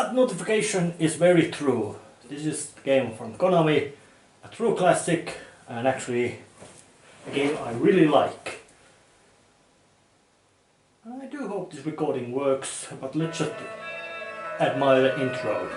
That notification is very true. This is a game from Konami, a true classic, and actually a game I really like. I do hope this recording works, but let's just admire the intro.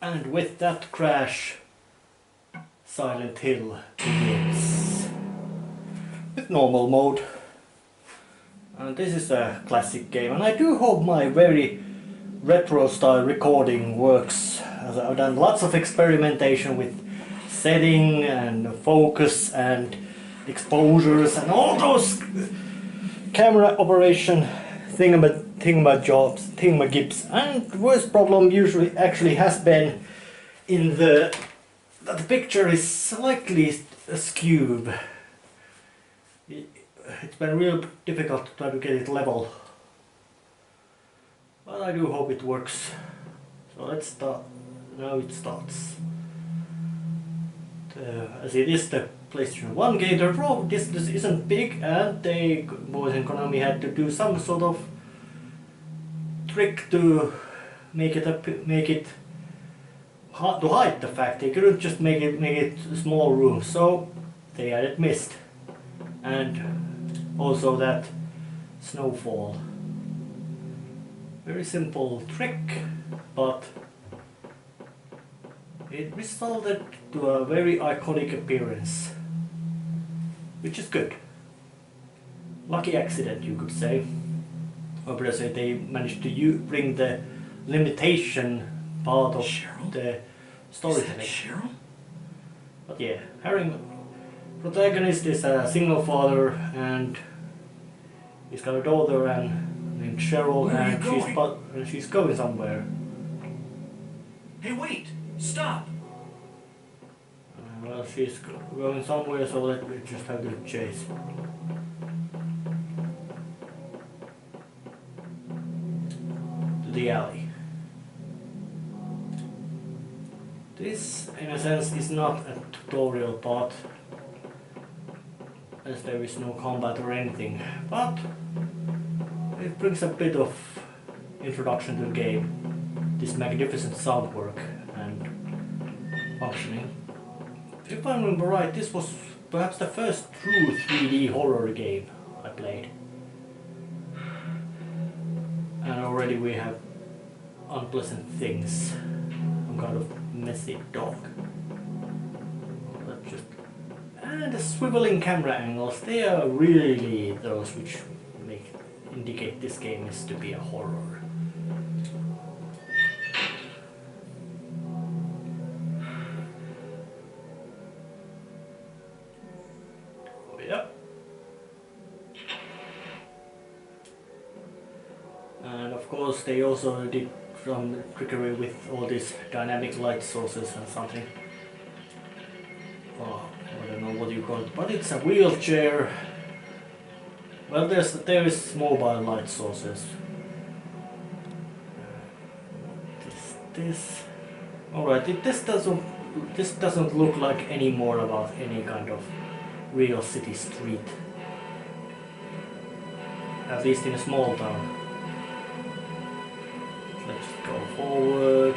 And with that crash, Silent Hill begins. With normal mode. And this is a classic game, and I do hope my very retro style recording works, as I've done lots of experimentation with setting and focus and exposures and all those camera operation thingamajobs, and the worst problem usually actually has been in that the picture is slightly askew. It's been real difficult to try to get it level, but I do hope it works. So let's start. Now it starts. As it is the PlayStation 1 game, the raw distance isn't big, and they, boys in Konami, had to do some sort of trick to make it hard to hide the fact. They couldn't just make it a small room, so they added mist and also that snowfall. Very simple trick, but it resulted to a very iconic appearance, which is good. Lucky accident, you could say. Or better say, they managed to bring the limitation part of the storytelling. But yeah, Harry, protagonist, is a single father, and he's got a daughter named Cheryl, and she's going somewhere. Hey, wait! Stop! Well, she's going somewhere, so let me just have the chase. To the alley. This, in a sense, is not a tutorial part, as there is no combat or anything, but it brings a bit of introduction to the game, this magnificent sound work and functioning. If I remember right, this was perhaps the first true 3D horror game I played. And already we have unpleasant things. Some kind of messy dog. the swiveling camera angles, they are really those which indicate this game is to be a horror. Oh yeah. And of course they also did some trickery with all these dynamic light sources and something. Oh, I don't know what you call it, but it's a wheelchair. Well, there is mobile light sources. This. All right. This doesn't look like any more about any kind of real city street. At least in a small town. Let's go forward.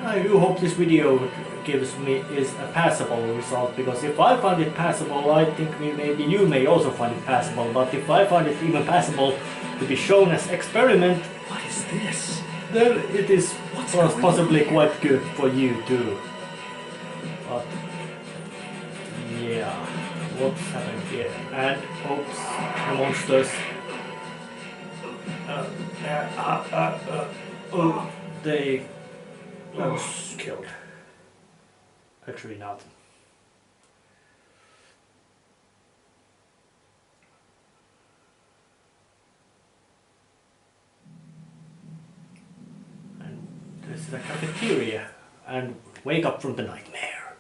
I do hope this video is a passable result, because if I find it passable, I think maybe you may also find it passable. But if I find it even passable to be shown as experiment, What is this? then it is possibly quite good for you too. But yeah, what's happened here? And oops, the monsters. They was killed. Actually not. And this is a cafeteria. And wake up from the nightmare.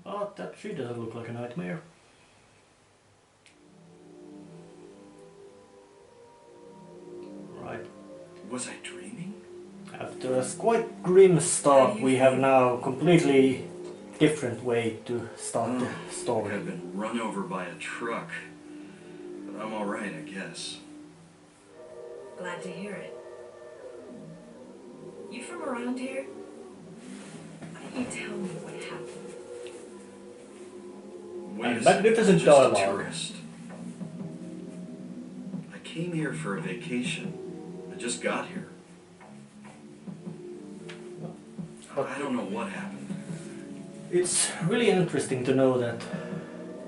But that tree doesn't look like a nightmare. Right. Was I dreaming? After a quite grim start, we have now completely different way to start the story. I've been run over by a truck, but I'm all right, I guess. Glad to hear it. You from around here? Why don't you tell me what happened? Wait a And second, magnificent I'm just a dialogue. tourist. I came here for a vacation. I just got here. I don't know what happened. It's really interesting to know that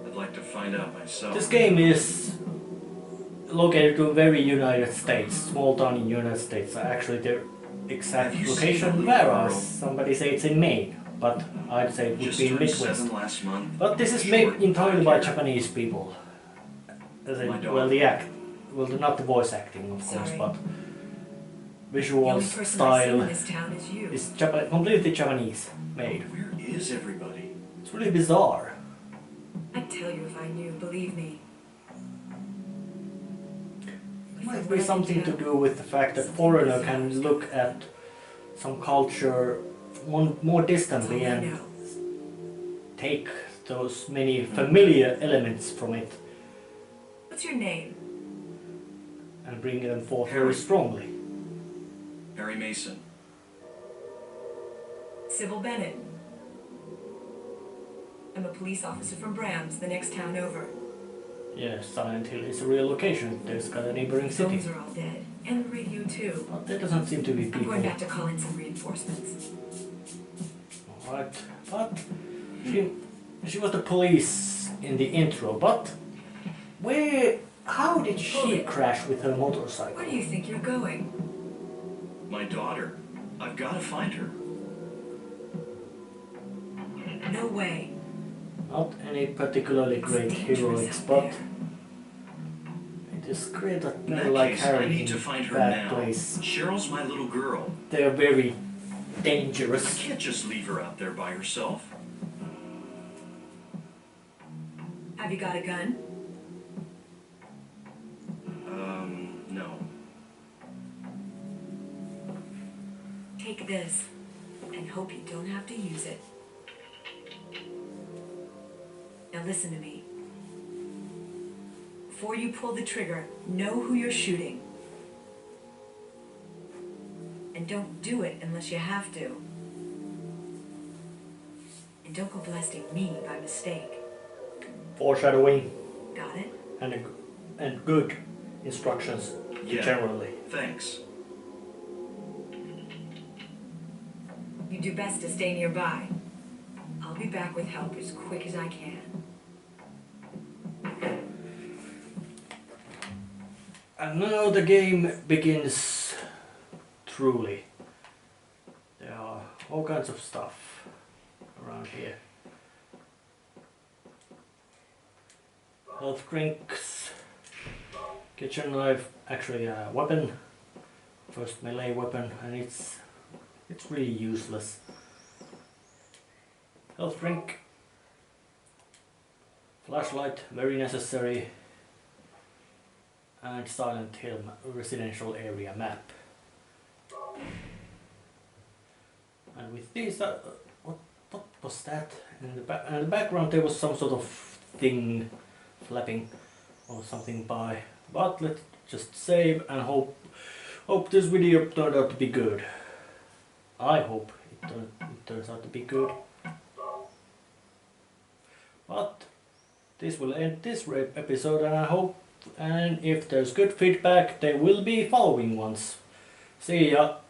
I'd like to find out myself. this game is located in very United States, small town in United States. Actually, the exact Have you seen location that little varies. girl? Somebody say it's in Maine, but I'd say it would Just be in turned Midwest. 7 last month. But this is Short, made entirely by black hair. Japanese people. As in, My dog. well, not the voice acting, of course, Sorry. but The visual only person I've seen style in this town is you. is completely Japanese made. Where is everybody? It's really bizarre. I'd tell you if I knew, believe me. It might be something to do with the fact that foreigner can look at some culture more distantly That's all I and know. take those many familiar elements from it What's your name? and bring them forth Harry. very strongly. Harry Mason. Sybil Bennett. I'm a police officer from Brams, the next town over. Yes, Silent Hill is a real location. There's got a neighboring The city. phones are all dead, and the radio too. But there doesn't seem to be I'm people. going back to call in some reinforcements. Alright, but she was the police in the intro, but how did she crash with her motorcycle? Where do you think you're going? My daughter. I've got to find her. No way. Not any particularly great dangerous heroics, out but there. it is great that In people that like case, I Harry need to in find her that now. place. Cheryl's my little girl. They are very I dangerous. can't just leave her out there by herself. Have you got a gun? No. Take this, and hope you don't have to use it. Now listen to me. Before you pull the trigger, know who you're shooting. And don't do it unless you have to. And don't go blasting me by mistake. Foreshadowing Got it? and good instructions Yeah. generally. Thanks. do best to stay nearby. I'll be back with help as quick as I can. And now the game begins truly. There are all kinds of stuff around here. Health drinks, kitchen knife, actually a weapon, first melee weapon, and it's really useless. Health drink, flashlight, very necessary, and Silent Hill residential area map. And with these, what was that? In the background there was some sort of thing flapping or something by. But let's just save and hope this video turned out to be good. I hope it turns out to be good. But this will end this episode, and I hope, and if there's good feedback, there will be following ones. See ya!